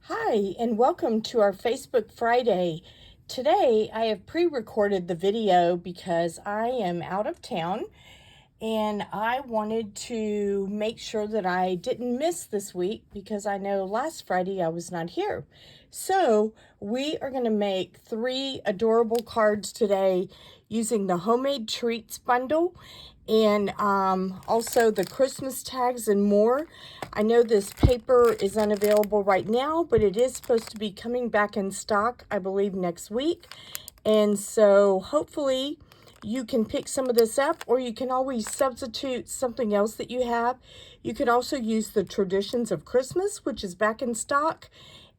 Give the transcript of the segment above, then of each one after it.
Hi, and welcome to our Facebook Friday. Today, I have pre-recorded the video because I am out of town and I wanted to make sure that I didn't miss this week because I know last Friday I was not here. So we are going to make 3 adorable cards today using the Homemade Treats bundle and also the Christmas tags and more. I know this paper is unavailable right now, but it is supposed to be coming back in stock, I believe, next week. And so hopefully you can pick some of this up, or you can always substitute something else that you have. You could also use the Traditions of Christmas, which is back in stock,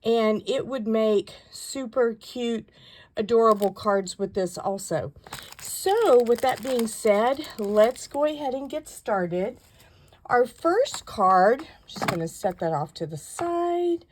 and it would make super cute, adorable cards with this also. So with that being said, let's go ahead and get started. Our first card, I'm just going to set that off to the side.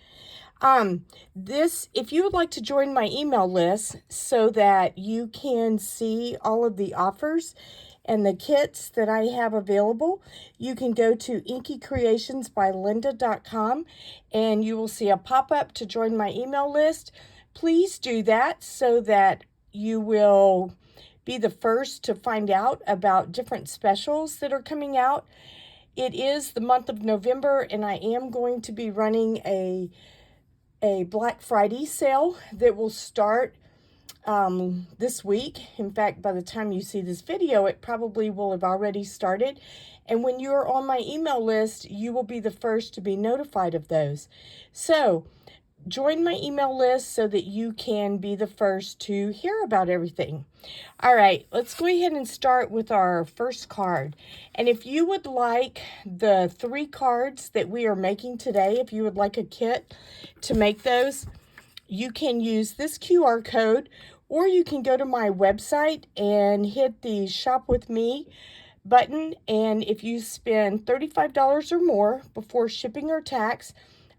If you would like to join my email list so that you can see all of the offers and the kits that I have available, you can go to inkycreationsbylinda.com and you will see a pop-up to join my email list. Please do that so that you will be the first to find out about different specials that are coming out. It is the month of November, and I am going to be running a Black Friday sale that will start this week. In fact, by the time you see this video, it probably will have already started. And when you're on my email list, you will be the first to be notified of those. So join my email list so that you can be the first to hear about everything. All right, let's go ahead and start with our first card. And if you would like the 3 cards that we are making today, if you would like a kit to make those, you can use this QR code, or you can go to my website and hit the Shop With Me button. And if you spend $35 or more before shipping or tax,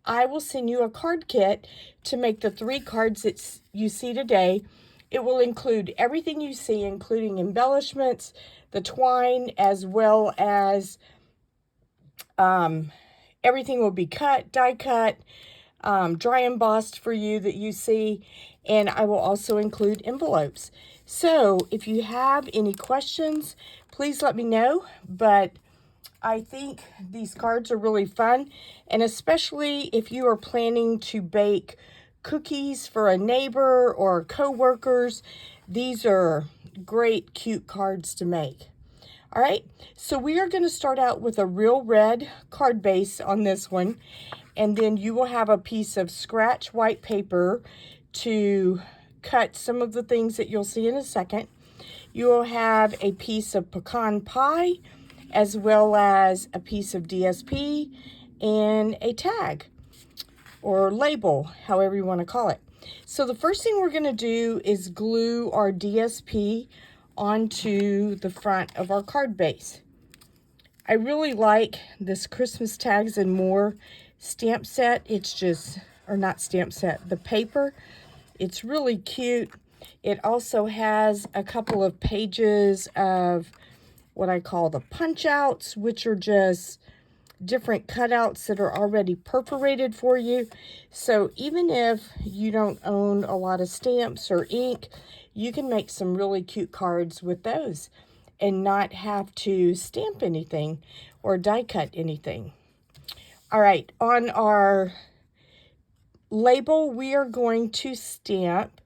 I will send you a card kit to make the 3 cards that you see today. It will include everything you see, including embellishments, the twine, as well as everything will be cut, die cut, dry embossed for you that you see, and I will also include envelopes. So if you have any questions, please let me know, but I think these cards are really fun, and especially if you are planning to bake cookies for a neighbor or co-workers, these are great, cute cards to make. All right, so we are going to start out with a real red card base on this one, and then you will have a piece of scratch white paper to cut some of the things that you'll see in a second. You will have a piece of pecan pie, as well as a piece of DSP and a tag or label, however you want to call it. So the first thing we're going to do is glue our DSP onto the front of our card base. I really like this Christmas Tags and More stamp set. It's just, or not stamp set, the paper. It's really cute. It also has a couple of pages of what I call the punch outs, which are just different cutouts that are already perforated for you. So even if you don't own a lot of stamps or ink, you can make some really cute cards with those and not have to stamp anything or die cut anything. All right, on our label, we are going to stamp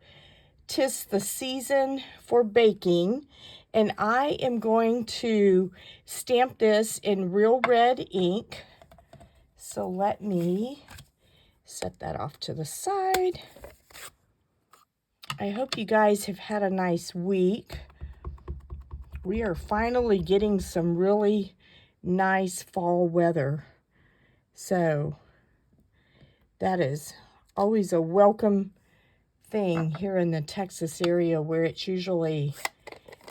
"'Tis the Season for Baking," and I am going to stamp this in real red ink. So let me set that off to the side. I hope you guys have had a nice week. We are finally getting some really nice fall weather. So that is always a welcome thing here in the Texas area, where it's usually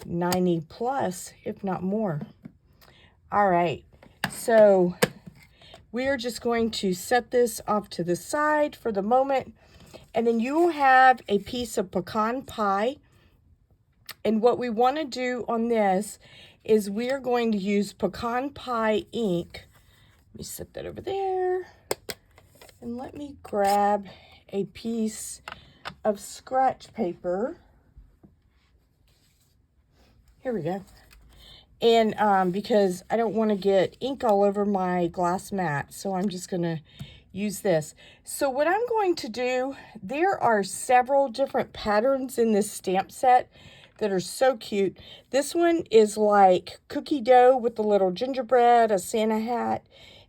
90 plus, if not more. All right, so we are just going to set this off to the side for the moment, and then you will have a piece of pecan pie. And what we want to do on this is we are going to use pecan pie ink. Let me set that over there. And let me grab a piece of scratch paper. Here we go. And because I don't want to get ink all over my glass mat, so I'm just going to use this. So what I'm going to do, there are several different patterns in this stamp set that are so cute. This one is like cookie dough with a little gingerbread, a Santa hat,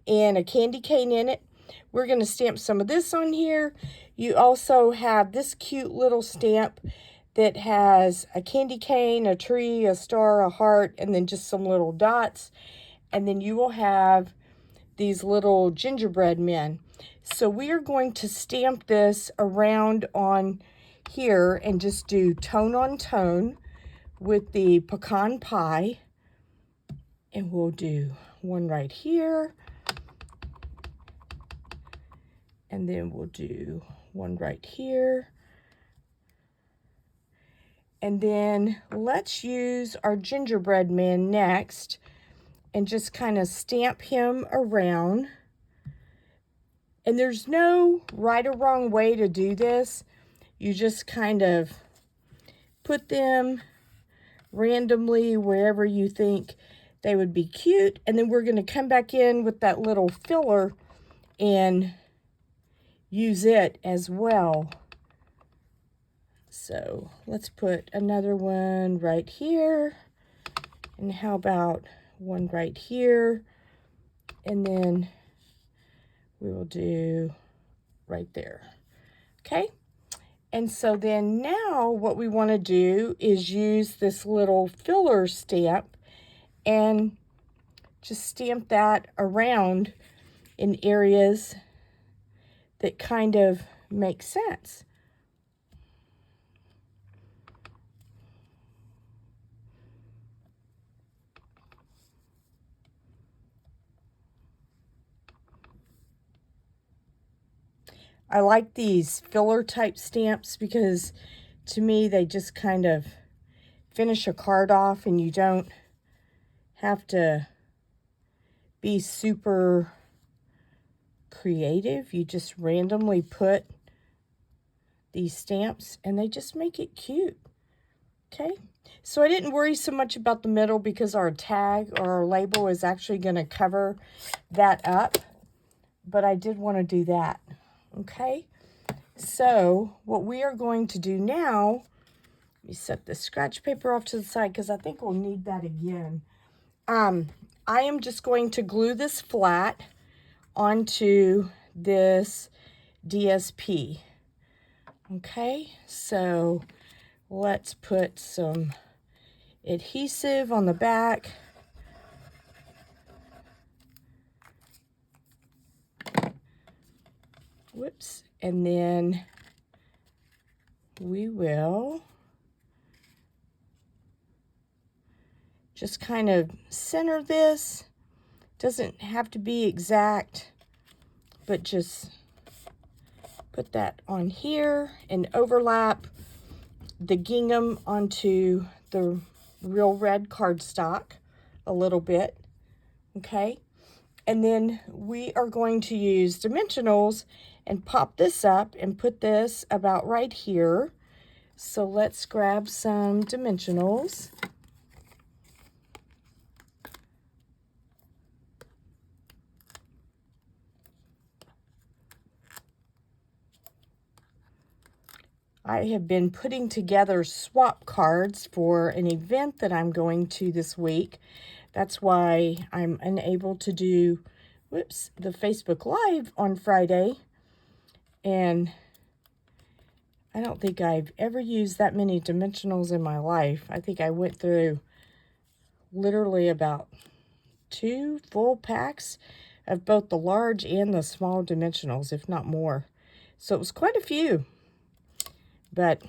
and a candy cane in it. We're going to stamp some of this on here. You also have this cute little stamp that has a candy cane, a tree, a star, a heart, and then just some little dots. And then you will have these little gingerbread men. So we are going to stamp this around on here and just do tone on tone with the pecan pie. And we'll do one right here. And then we'll do one right here. And then let's use our gingerbread man next and just kind of stamp him around. And there's no right or wrong way to do this. You just kind of put them randomly wherever you think they would be cute. And then we're going to come back in with that little filler and use it as well. So let's put another one right here. And how about one right here? And then we will do right there. Okay. And so then now what we want to do is use this little filler stamp and just stamp that around in areas that kind of make sense. I like these filler type stamps because to me they just kind of finish a card off and you don't have to be super creative. You just randomly put these stamps and they just make it cute. Okay, so I didn't worry so much about the middle because our tag or our label is actually going to cover that up, but I did want to do that. Okay, so what we are going to do now, let me set the scratch paper off to the side because I think we'll need that again. I am just going to glue this flat onto this DSP. Okay, so let's put some adhesive on the back. Whoops. And then we will just kind of center this. Doesn't have to be exact, but just put that on here and overlap the gingham onto the real red cardstock a little bit. Okay. And then we are going to use dimensionals and pop this up and put this about right here. So let's grab some dimensionals. I have been putting together swap cards for an event that I'm going to this week. That's why I'm unable to do, the Facebook Live on Friday. And I don't think I've ever used that many dimensionals in my life. I think I went through literally about 2 full packs of both the large and the small dimensionals, if not more. So it was quite a few, but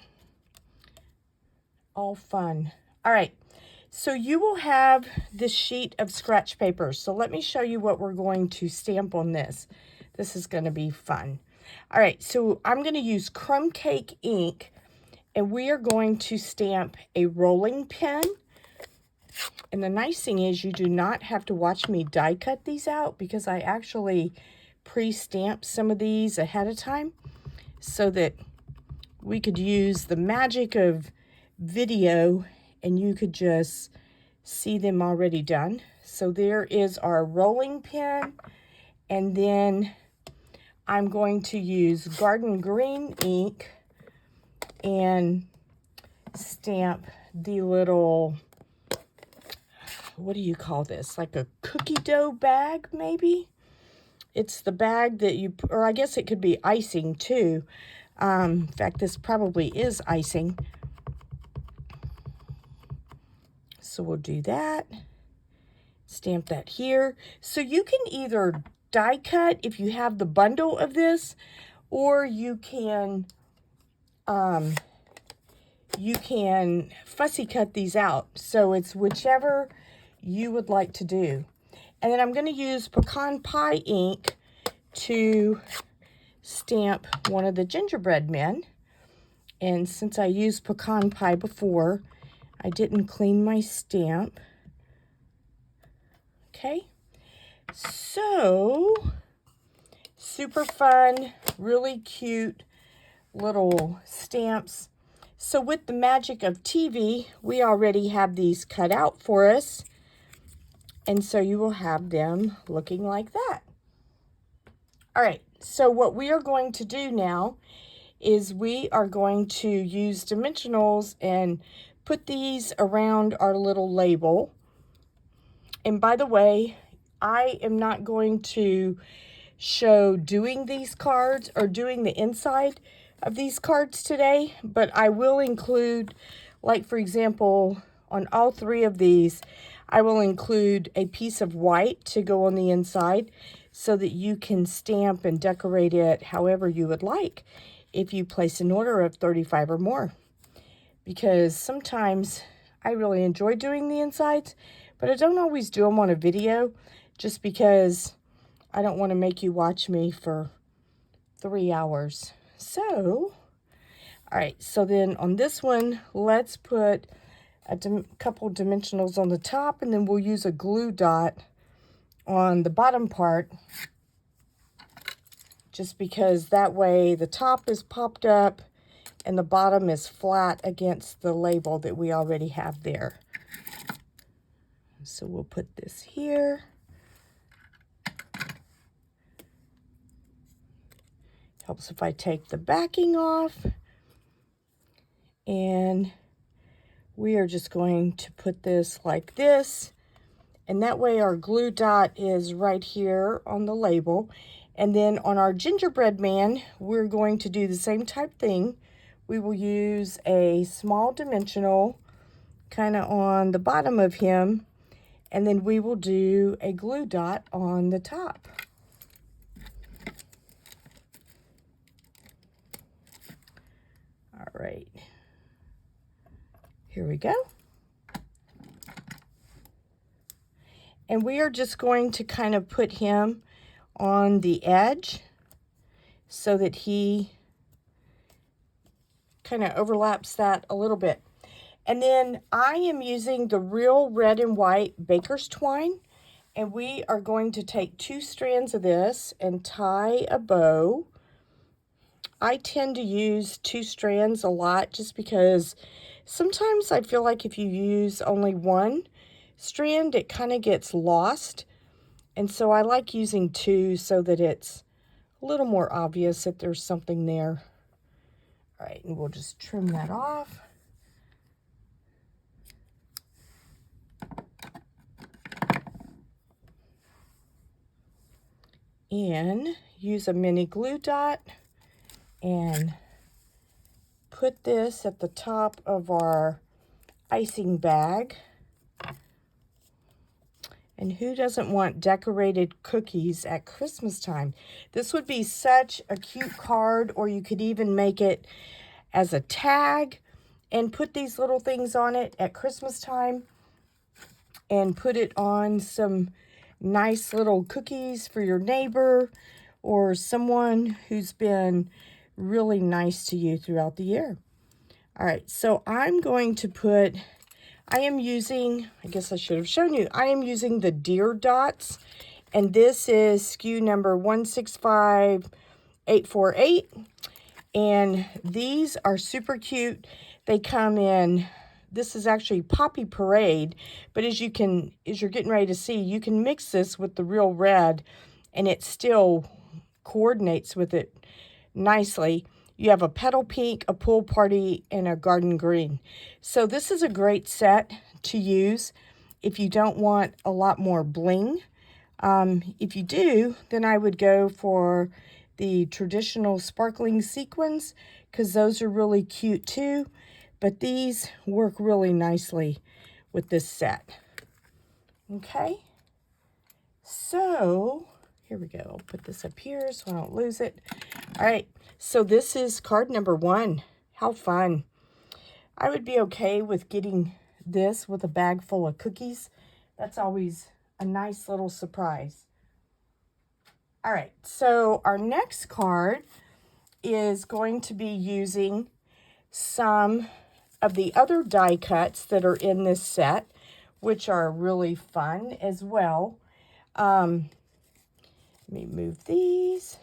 all fun. All right, so you will have this sheet of scratch paper. So let me show you what we're going to stamp on this. This is going to be fun. All right, so I'm going to use crumb cake ink, and we are going to stamp a rolling pin. And the nice thing is you do not have to watch me die cut these out because I actually pre-stamped some of these ahead of time so that we could use the magic of video and you could just see them already done. So there is our rolling pin, and then I'm going to use garden green ink and stamp the little, what do you call this? Like a cookie dough bag, maybe? It's the bag that you, or I guess it could be icing too. In fact, this probably is icing. So we'll do that. Stamp that here. So you can either die cut if you have the bundle of this, or you can fussy cut these out. So it's whichever you would like to do. And then I'm going to use pecan pie ink to stamp one of the gingerbread men. And since I used pecan pie before, I didn't clean my stamp. Okay, so super fun, really cute little stamps. So with the magic of TV, we already have these cut out for us. And so you will have them looking like that. All right, so what we are going to do now is we are going to use dimensionals and put these around our little label. And by the way, I am not going to show doing these cards or doing the inside of these cards today, but I will include, like for example, on all three of these, I will include a piece of white to go on the inside so that you can stamp and decorate it however you would like if you place an order of 35 or more. Because sometimes I really enjoy doing the insides, but I don't always do them on a video just because I don't want to make you watch me for 3 hours. So, all right, so then on this one, let's put a couple dimensionals on the top, and then we'll use a glue dot on the bottom part, just because that way the top is popped up and the bottom is flat against the label that we already have there. So we'll put this here. Helps if I take the backing off. And we are just going to put this like this. And that way our glue dot is right here on the label. And then on our gingerbread man, we're going to do the same type thing. We will use a small dimensional kind of on the bottom of him. And then we will do a glue dot on the top. All right. Here we go. And we are just going to kind of put him on the edge so that he kind of overlaps that a little bit. And then I am using the real red and white baker's twine, and we are going to take 2 strands of this and tie a bow. I tend to use 2 strands a lot just because sometimes I feel like if you use only 1 strand, it kind of gets lost. And so I like using 2 so that it's a little more obvious that there's something there. All right, and we'll just trim that off. And use a mini glue dot and put this at the top of our icing bag. And who doesn't want decorated cookies at Christmas time? This would be such a cute card, or you could even make it as a tag and put these little things on it at Christmas time and put it on some nice little cookies for your neighbor or someone who's been really nice to you throughout the year. All right, so I'm going to put, I am using, I guess I should have shown you, I am using the deer dots, And this is SKU number 165848. And these are super cute. They come in, this is actually Poppy Parade, but as you're getting ready to see, you can mix this with the real red and it still coordinates with it nicely. You have a petal pink, a pool party, and a garden green. So this is a great set to use if you don't want a lot more bling. If you do, then I would go for the traditional sparkling sequins because those are really cute too. But these work really nicely with this set. Okay, so here we go. I'll put this up here so I don't lose it. All right, so this is card number 1. How fun. I would be okay with getting this with a bag full of cookies. That's always a nice little surprise. All right, so our next card is going to be using some of the other die cuts that are in this set, which are really fun as well. Let me move these.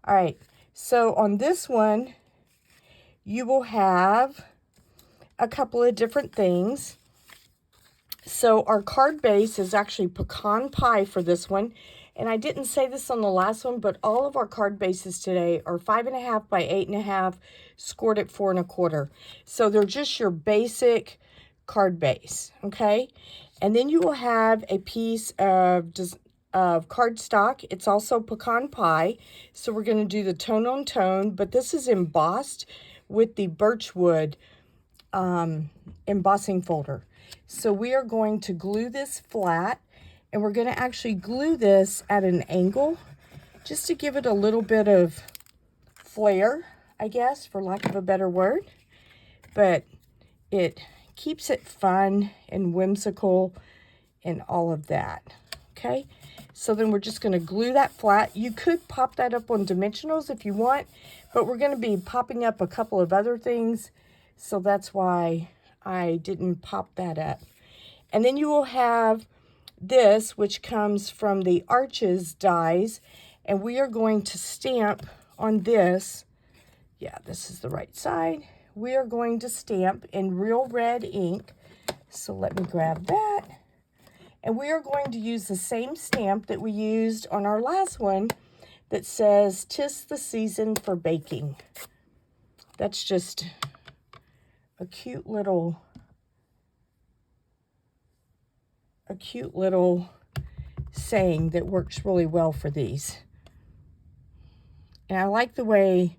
All right, so on this one, you will have a couple of different things. So our card base is actually pecan pie for this one. And I didn't say this on the last one, but all of our card bases today are 5.5 by 8.5, scored at 4 1/4. So they're just your basic card base, okay? And then you will have a piece of cardstock. It's also pecan pie. So we're going to do the tone on tone, but this is embossed with the birchwood embossing folder. So we are going to glue this flat, and we're going to actually glue this at an angle just to give it a little bit of flair, I guess, for lack of a better word. But it keeps it fun and whimsical and all of that. Okay, so then we're just going to glue that flat. You could pop that up on dimensionals if you want, but we're going to be popping up a couple of other things, so that's why I didn't pop that up. And then you will have this, which comes from the Arches dies, and we are going to stamp on this. Yeah, this is the right side. We are going to stamp in real red ink. So let me grab that. And we are going to use the same stamp that we used on our last one that says, "'Tis the season for baking." That's just a cute little saying that works really well for these. And I like the way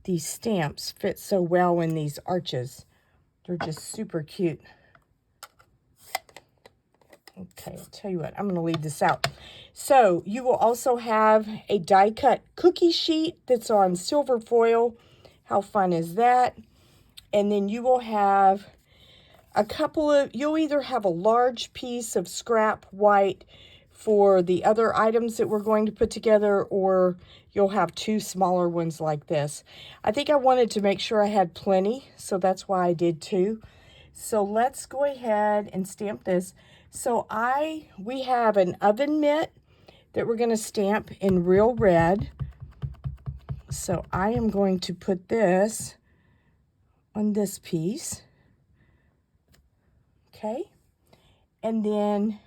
these stamps fit so well in these arches. They're just super cute. Okay, I'll tell you what, I'm going to leave this out. So you will also have a die cut cookie sheet that's on silver foil. How fun is that? And then you will have you'll either have a large piece of scrap white for the other items that we're going to put together, or you'll have 2 smaller ones like this. I think I wanted to make sure I had plenty, so that's why I did 2. So let's go ahead and stamp this. So we have an oven mitt that we're going to stamp in real red. So I am going to put this on this piece. Okay, and then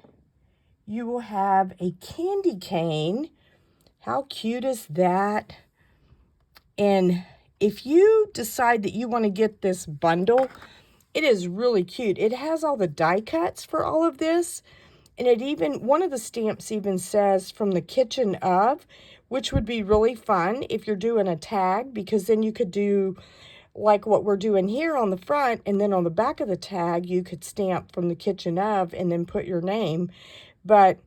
you will have a candy cane. How cute is that? And if you decide that you want to get this bundle, it is really cute. It has all the die cuts for all of this. And one of the stamps even says "from the kitchen of," which would be really fun if you're doing a tag, because then you could do like what we're doing here on the front, and then on the back of the tag, you could stamp "from the kitchen of" and then put your name. But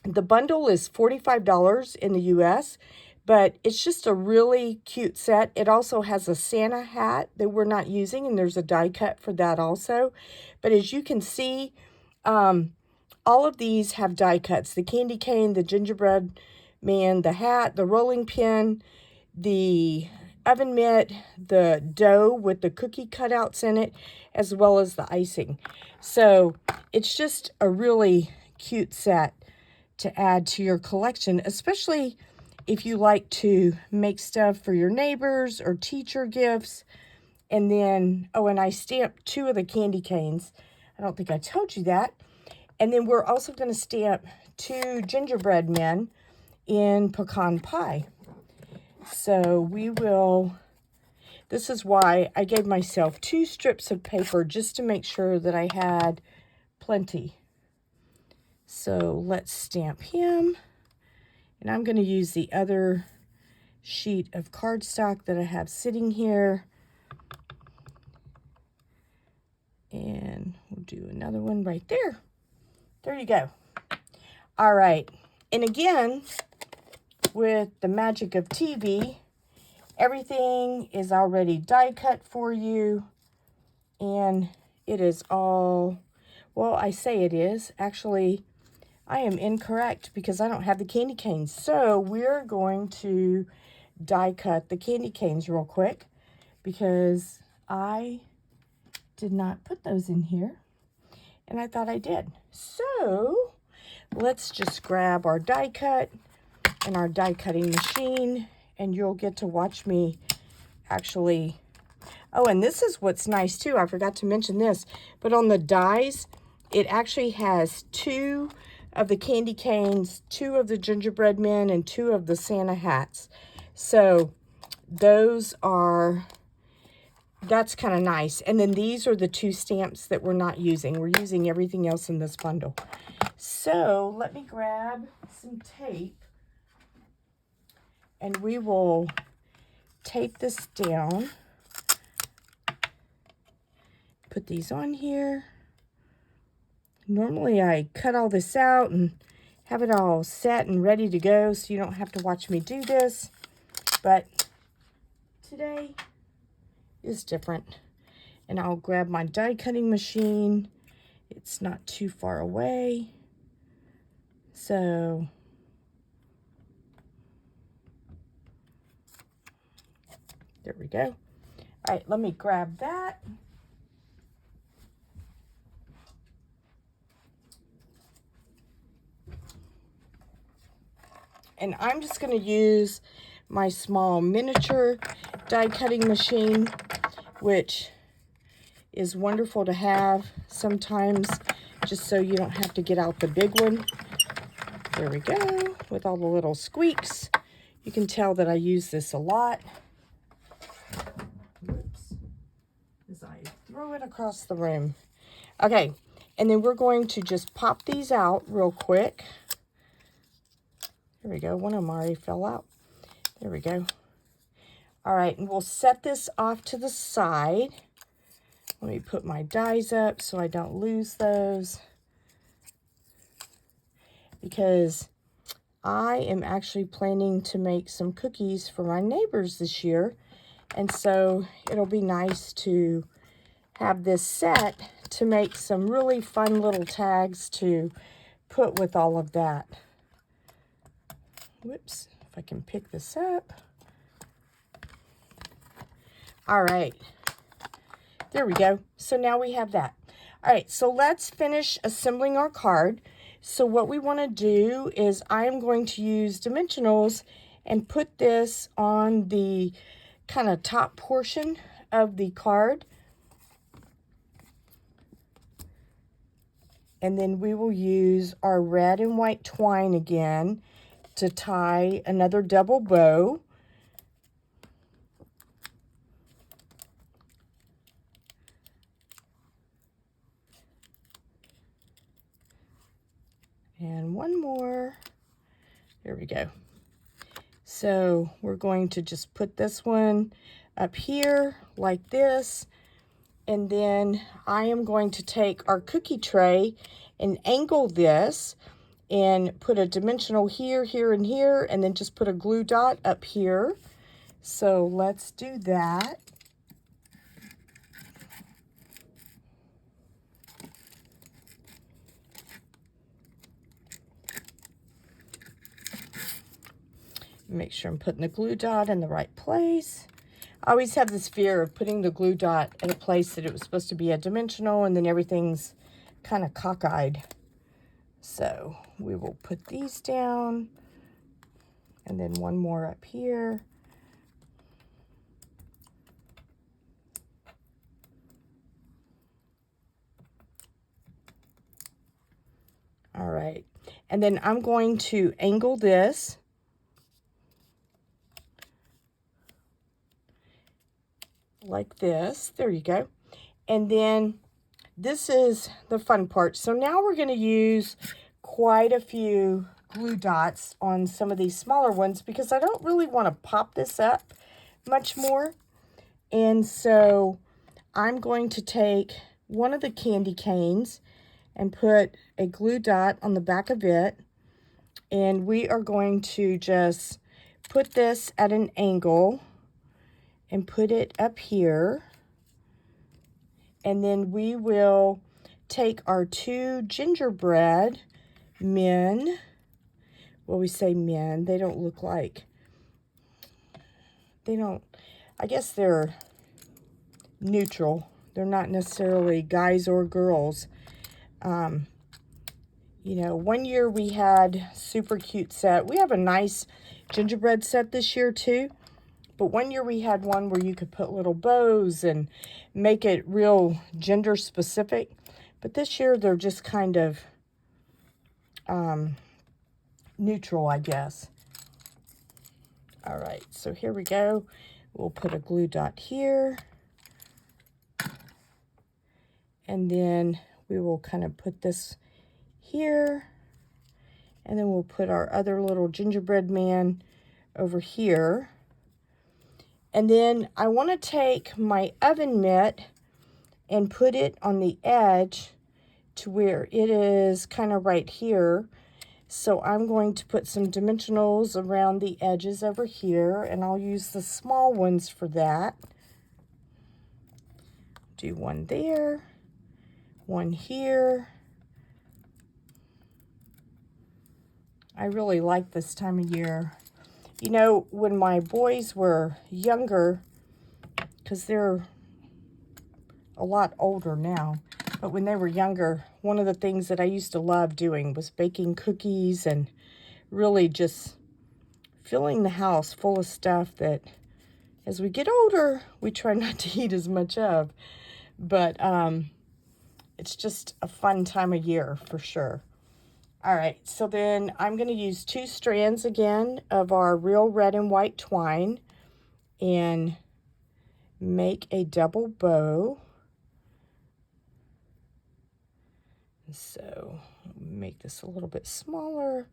the bundle is $45 in the US, but it's just a really cute set. It also has a Santa hat that we're not using, and there's a die cut for that also. But as you can see, all of these have die cuts. The candy cane, the gingerbread man, the hat, the rolling pin, the oven mitt, the dough with the cookie cutouts in it, as well as the icing. So it's just a really cute set to add to your collection, especially if you like to make stuff for your neighbors or teacher gifts. And then, oh, and I stamped 2 of the candy canes. I don't think I told you that. And then we're also going to stamp 2 gingerbread men in pecan pie. So we will, this is why I gave myself 2 strips of paper just to make sure that I had plenty. So let's stamp him. And I'm going to use the other sheet of cardstock that I have sitting here. And we'll do another one right there. There you go. All right. And again, with the magic of TV, everything is already die cut for you. And it is all, well, I say it is. Actually, I am incorrect because I don't have the candy canes. So we're going to die cut the candy canes real quick because I did not put those in here and I thought I did. So let's just grab our die cut and our die cutting machine, and you'll get to watch me actually. Oh, and this is what's nice too. I forgot to mention this, but on the dies, it actually has 2 of the candy canes, 2 of the gingerbread men, and 2 of the Santa hats. So those are, that's kind of nice. And then these are the 2 stamps that we're not using. We're using everything else in this bundle. So let me grab some tape and we will tape this down. Put these on here. Normally I cut all this out and have it all set and ready to go so you don't have to watch me do this. But today is different. And I'll grab my die cutting machine. It's not too far away. So there we go. All right, let me grab that. And I'm just going to use my small miniature die cutting machine, which is wonderful to have sometimes, just so you don't have to get out the big one. There we go, with all the little squeaks. You can tell that I use this a lot. Whoops, as I throw it across the room. Okay, and then we're going to just pop these out real quick. There we go, one of them already fell out. There we go. All right, and we'll set this off to the side. Let me put my dies up so I don't lose those, because I am actually planning to make some cookies for my neighbors this year. And so it'll be nice to have this set to make some really fun little tags to put with all of that. Whoops, if I can pick this up. All right, there we go. So now we have that. All right, so let's finish assembling our card. So what we want to do is I'm going to use dimensionals and put this on the kind of top portion of the card. And then we will use our red and white twine again to tie another double bow. And one more. There we go. So we're going to just put this one up here like this. And then I am going to take our cookie tray and angle this and put a dimensional here, here, and here, and then just put a glue dot up here. So let's do that. Make sure I'm putting the glue dot in the right place. I always have this fear of putting the glue dot at a place that it was supposed to be a dimensional, and then everything's kind of cockeyed. So we will put these down, and then one more up here. All right, and then I'm going to angle this. Like this. There you go. And then this is the fun part. So now we're going to use quite a few glue dots on some of these smaller ones because I don't really want to pop this up much more. And so I'm going to take one of the candy canes and put a glue dot on the back of it. And we are going to just put this at an angle and put it up here. And then we will take our two gingerbread men. Well, we say men, they don't look like, I guess they're neutral. They're not necessarily guys or girls. You know, one year we had super cute set. We have a nice gingerbread set this year too. But one year we had one where you could put little bows and make it real gender specific. But this year they're just kind of neutral, I guess. All right, so here we go. We'll put a glue dot here. And then we will kind of put this here. And then we'll put our other little gingerbread man over here. And then I want to take my oven mitt and put it on the edge to where it is kind of right here. So I'm going to put some dimensionals around the edges over here, and I'll use the small ones for that. Do one there, one here. I really like this time of year. You know, when my boys were younger, because they're a lot older now, but when they were younger, one of the things that I used to love doing was baking cookies and really just filling the house full of stuff that as we get older, we try not to eat as much of. But it's just a fun time of year for sure. All right, so then I'm going to use 2 strands again of our real red and white twine and make a double bow. So make this a little bit smaller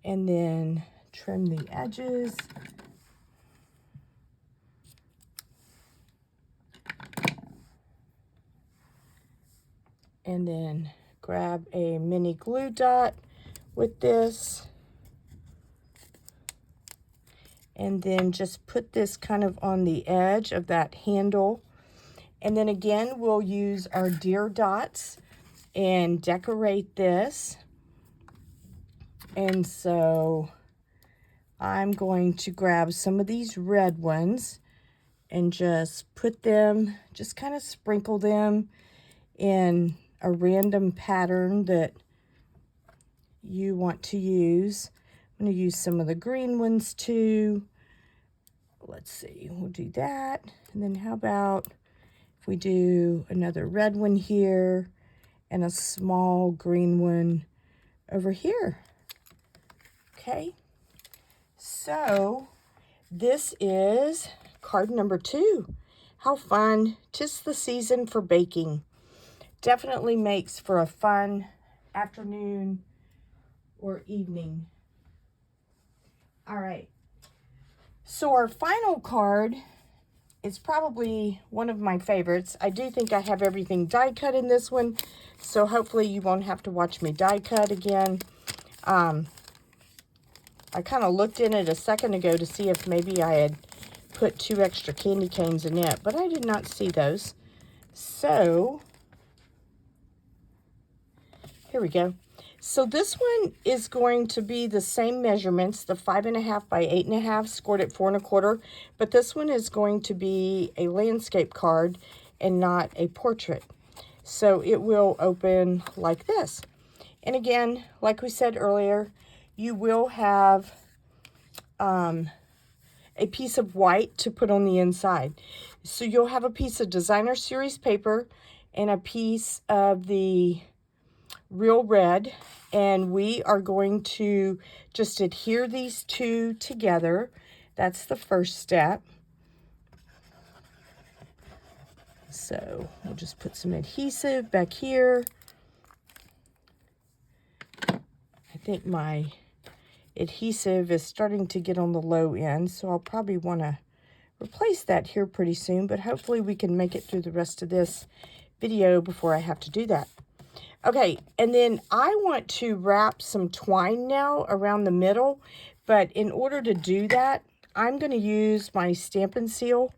and then trim the edges. And then grab a mini glue dot with this. And then just put this kind of on the edge of that handle. And then again, we'll use our deer dots and decorate this. And so I'm going to grab some of these red ones and just put them, just kind of sprinkle them in a random pattern that you want to use. I'm going to use some of the green ones too. Let's see, we'll do that. And then how about if we do another red one here and a small green one over here. Okay, so this is card number 2. How fun. 'Tis the season for baking. Definitely makes for a fun afternoon or evening. All right, so our final card is probably one of my favorites. I do think I have everything die cut in this one, so hopefully you won't have to watch me die cut again. I kind of looked in it a second ago to see if maybe I had put 2 extra candy canes in it, but I did not see those. So here we go. So this one is going to be the same measurements, the 5.5 by 8.5, scored at 4 1/4, but this one is going to be a landscape card and not a portrait. So it will open like this. And again, like we said earlier, you will have a piece of white to put on the inside. So you'll have a piece of designer series paper and a piece of the real red, and we are going to just adhere these two together. That's the first step. So we'll just put some adhesive back here. I think my adhesive is starting to get on the low end, so I'll probably want to replace that here pretty soon, but hopefully we can make it through the rest of this video before I have to do that. Okay, and then I want to wrap some twine now around the middle, but in order to do that, I'm going to use my Stampin' Seal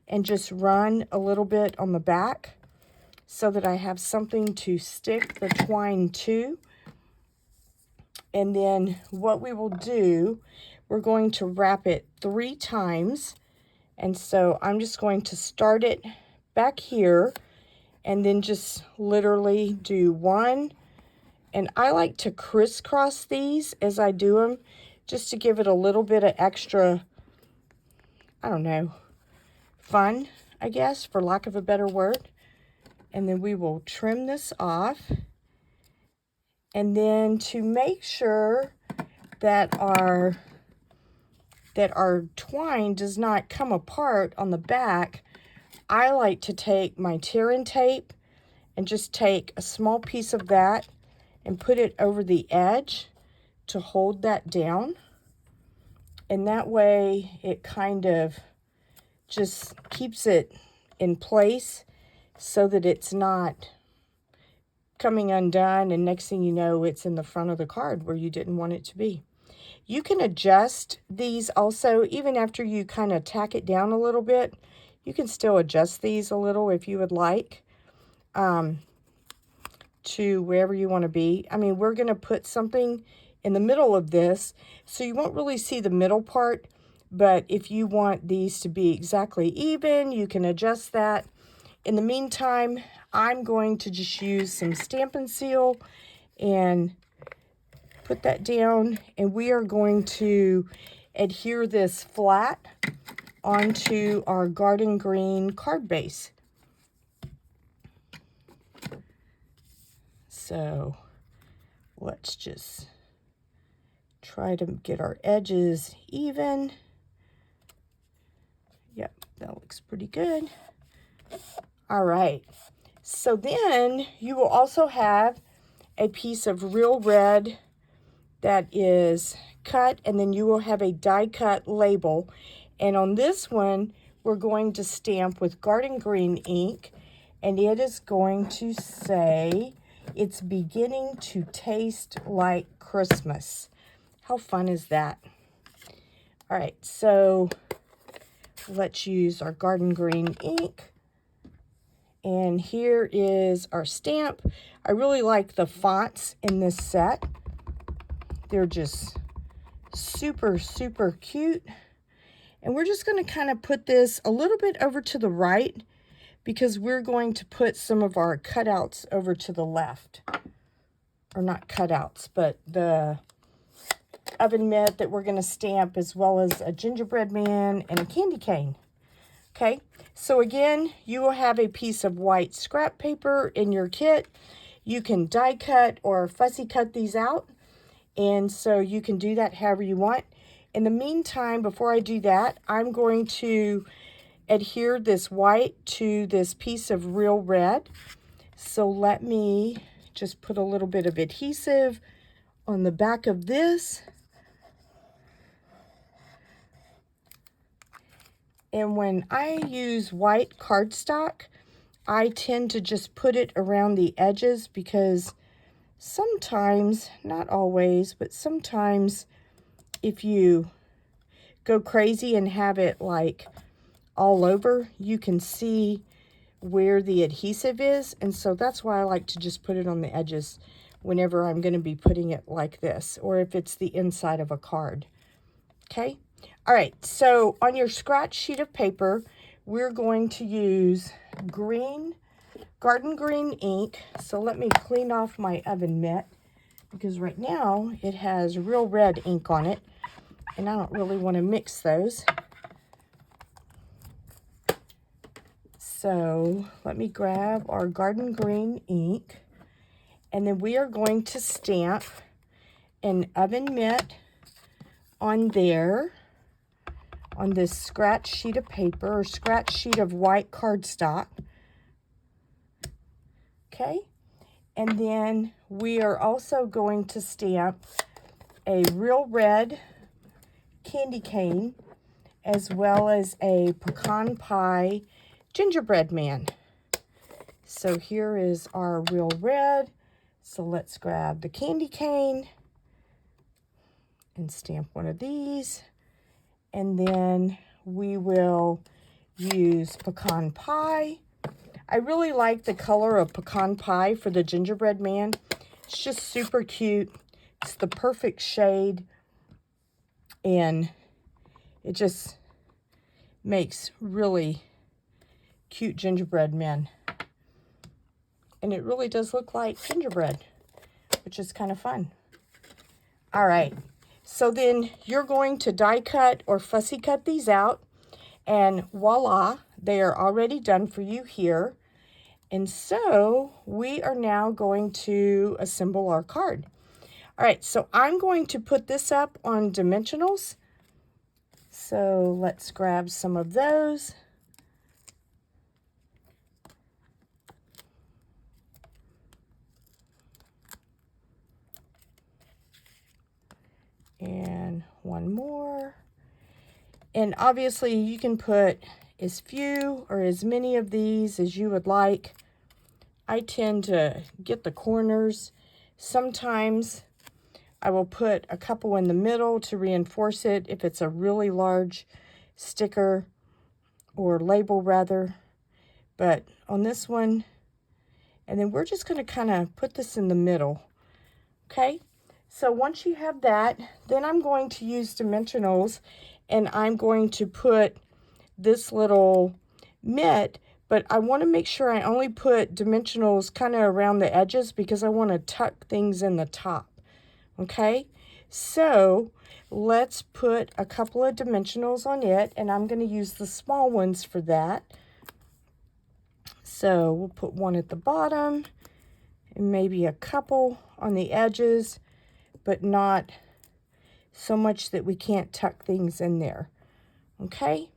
and just run a little bit on the back so that I have something to stick the twine to. And then what we will do, we're going to wrap it 3 times. And so I'm just going to start it back here and then just literally do 1. And I like to crisscross these as I do them, just to give it a little bit of extra, I don't know, fun, I guess, for lack of a better word. And then we will trim this off. And then to make sure that our twine does not come apart on the back, I like to take my tear-in tape and just take a small piece of that and put it over the edge to hold that down. And that way it kind of just keeps it in place so that it's not coming undone, and next thing you know, it's in the front of the card where you didn't want it to be. You can adjust these also, even after you kind of tack it down a little bit. You can still adjust these a little if you would like, to wherever you want to be. I mean, we're going to put something in the middle of this, so you won't really see the middle part, but if you want these to be exactly even, you can adjust that. In the meantime, I'm going to just use some Stampin' Seal and put that down, and we are going to adhere this flat onto our garden green card base. So let's just try to get our edges even. Yep, that looks pretty good. All right, so then you will also have a piece of real red that is cut, and then you will have a die cut label. And on this one, we're going to stamp with garden green ink, and it is going to say, "It's beginning to taste like Christmas." How fun is that? All right, so let's use our garden green ink. And here is our stamp. I really like the fonts in this set. They're just super, super cute. And we're just going to kind of put this a little bit over to the right because we're going to put some of our cutouts over to the left. Or not cutouts, but the oven mitt that we're going to stamp, as well as a gingerbread man and a candy cane. Okay, so again, you will have a piece of white scrap paper in your kit. You can die cut or fussy cut these out, and so you can do that however you want. In the meantime, before I do that, I'm going to adhere this white to this piece of real red. So let me just put a little bit of adhesive on the back of this. And when I use white cardstock, I tend to just put it around the edges because sometimes, not always, but sometimes if you go crazy and have it like all over, you can see where the adhesive is. And so that's why I like to just put it on the edges whenever I'm going to be putting it like this, or if it's the inside of a card. Okay? All right, so on your scratch sheet of paper, we're going to use garden green ink. So let me clean off my oven mitt, because right now it has real red ink on it, and I don't really want to mix those. So let me grab our garden green ink, and then we are going to stamp an oven mitt on there, on this scratch sheet of paper, or scratch sheet of white cardstock. Okay, and then we are also going to stamp a real red candy cane, as well as a pecan pie gingerbread man. So here is our real red. So let's grab the candy cane and stamp one of these. And then we will use pecan pie. I really like the color of pecan pie for the gingerbread man. It's just super cute. It's the perfect shade, and it just makes really cute gingerbread men. And it really does look like gingerbread, which is kind of fun. All right, so then you're going to die cut or fussy cut these out, and voila, they are already done for you here. And so we are now going to assemble our card. All right, so I'm going to put this up on dimensionals. So let's grab some of those. And one more. And obviously you can put as few or as many of these as you would like. I tend to get the corners. Sometimes I will put a couple in the middle to reinforce it if it's a really large sticker or label rather. But on this one, and then we're just going to kind of put this in the middle. Okay, so once you have that, then I'm going to use dimensionals, and I'm going to put this little mitt, but I want to make sure I only put dimensionals kind of around the edges, because I want to tuck things in the top. Okay, so let's put a couple of dimensionals on it, and I'm going to use the small ones for that. So we'll put one at the bottom and maybe a couple on the edges, but not so much that we can't tuck things in there. Okay,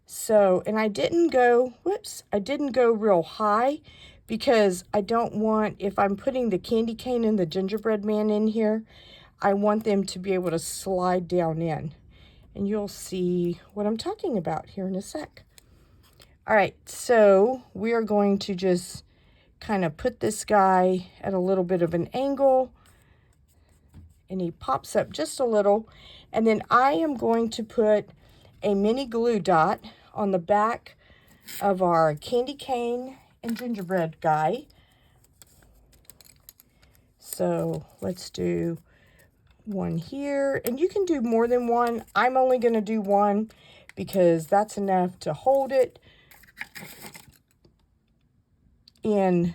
so, and I didn't go real high, because I don't want, if I'm putting the candy cane and the gingerbread man in here, I want them to be able to slide down in. And you'll see what I'm talking about here in a sec. All right, so we are going to just kind of put this guy at a little bit of an angle, and he pops up just a little. And then I am going to put a mini glue dot on the back of our candy cane and gingerbread guy. So let's do one here, and you can do more than one. I'm only going to do one because that's enough to hold it, and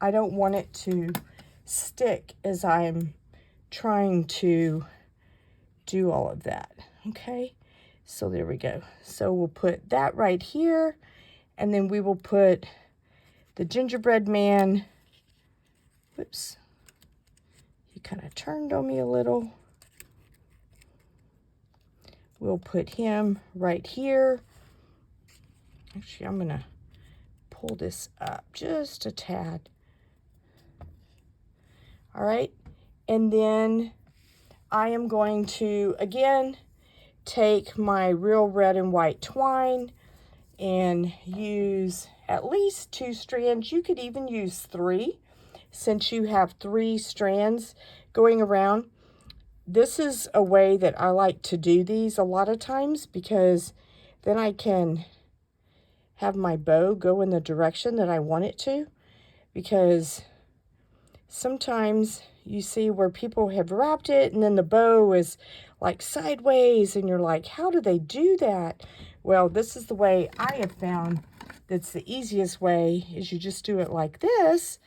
I don't want it to stick as I'm trying to do all of that. Okay, so there we go. So we'll put that right here, and then we will put the gingerbread man. Whoops, he kind of turned on me a little. We'll put him right here. Actually, I'm gonna pull this up just a tad. All right, and then I am going to, again, take my real red and white twine and use at least 2 strands. You could even use 3, since you have 3 strands going around. This is a way that I like to do these a lot of times, because then I can have my bow go in the direction that I want it to, because sometimes you see where people have wrapped it and then the bow is like sideways and you're like, how do they do that? Well, this is the way I have found that's the easiest way, is you just do it like this,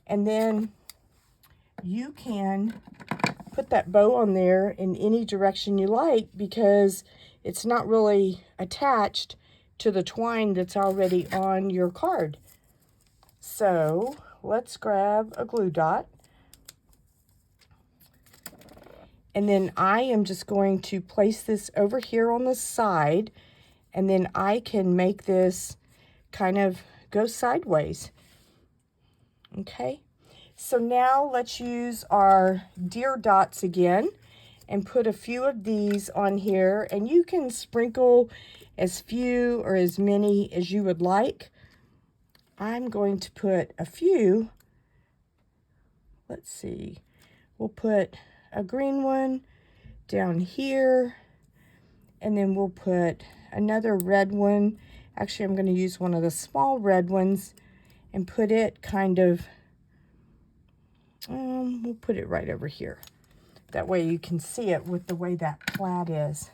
and then you can put that bow on there in any direction you like, because it's not really attached to the twine that's already on your card. So let's grab a glue dot. And then I am just going to place this over here on the side, and then I can make this kind of go sideways. Okay, so now let's use our deer dots again and put a few of these on here, and you can sprinkle as few or as many as you would like. I'm going to put a few. Let's see, we'll put a green one down here, and then we'll put another red one. Actually, I'm going to use one of the small red ones and put it kind of, we'll put it right over here. That way you can see it with the way that plaid is.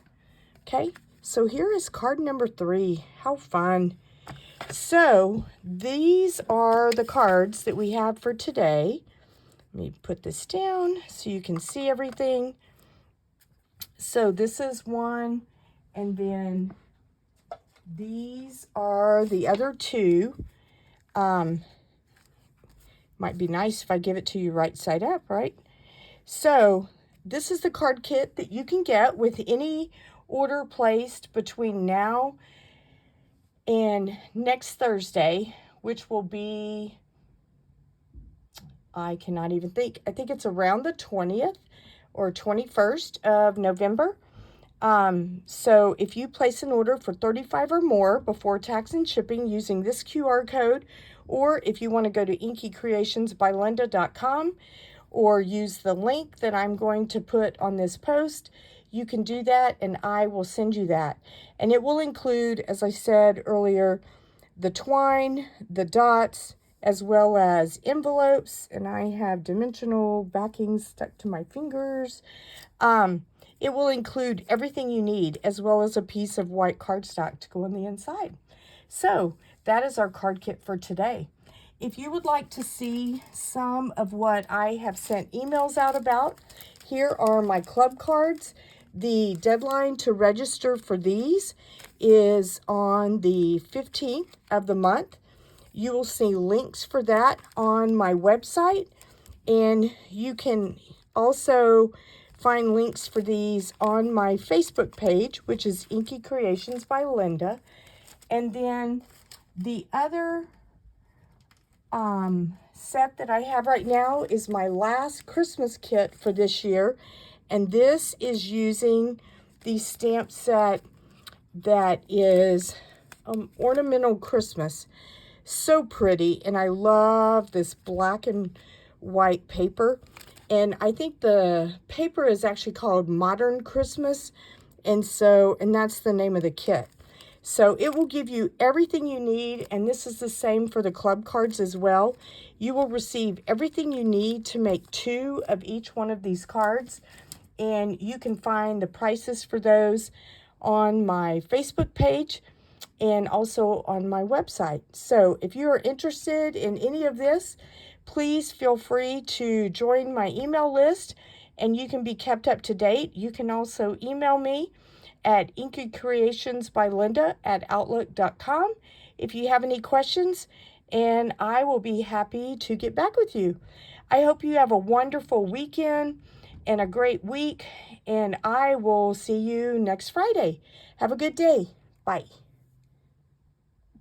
Okay, so here is card number 3. How fun. So these are the cards that we have for today. Let me put this down so you can see everything. So this is one, and then these are the other 2. Might be nice if I give it to you right side up, right? So this is the card kit that you can get with any order placed between now and next Thursday, which will be, I cannot even think. I think it's around the 20th or 21st of November. So if you place an order for $35 or more before tax and shipping using this QR code, or if you want to go to inkycreationsbylinda.com or use the link that I'm going to put on this post, you can do that and I will send you that. And it will include, as I said earlier, the twine, the dots, as well as envelopes, and I have dimensional backing stuck to my fingers. It will include everything you need, as well as a piece of white cardstock to go on the inside. So that is our card kit for today. If you would like to see some of what I have sent emails out about, here are my club cards. The deadline to register for these is on the 15th of the month. You will see links for that on my website, and you can also find links for these on my Facebook page, which is Inky Creations by Linda. And then the other set that I have right now is my last Christmas kit for this year, and this is using the stamp set that is Ornamental Christmas. So pretty, and I love this black and white paper. And I think the paper is actually called Modern Christmas, and that's the name of the kit. So it will give you everything you need, and this is the same for the club cards as well. You will receive everything you need to make 2 of each one of these cards, and you can find the prices for those on my Facebook page and also on my website. So if you are interested in any of this, please feel free to join my email list, and you can be kept up to date. You can also email me at inkycreationsbylinda@outlook.com if you have any questions, and I will be happy to get back with you. I hope you have a wonderful weekend and a great week, and I will see you next Friday. Have a good day. Bye.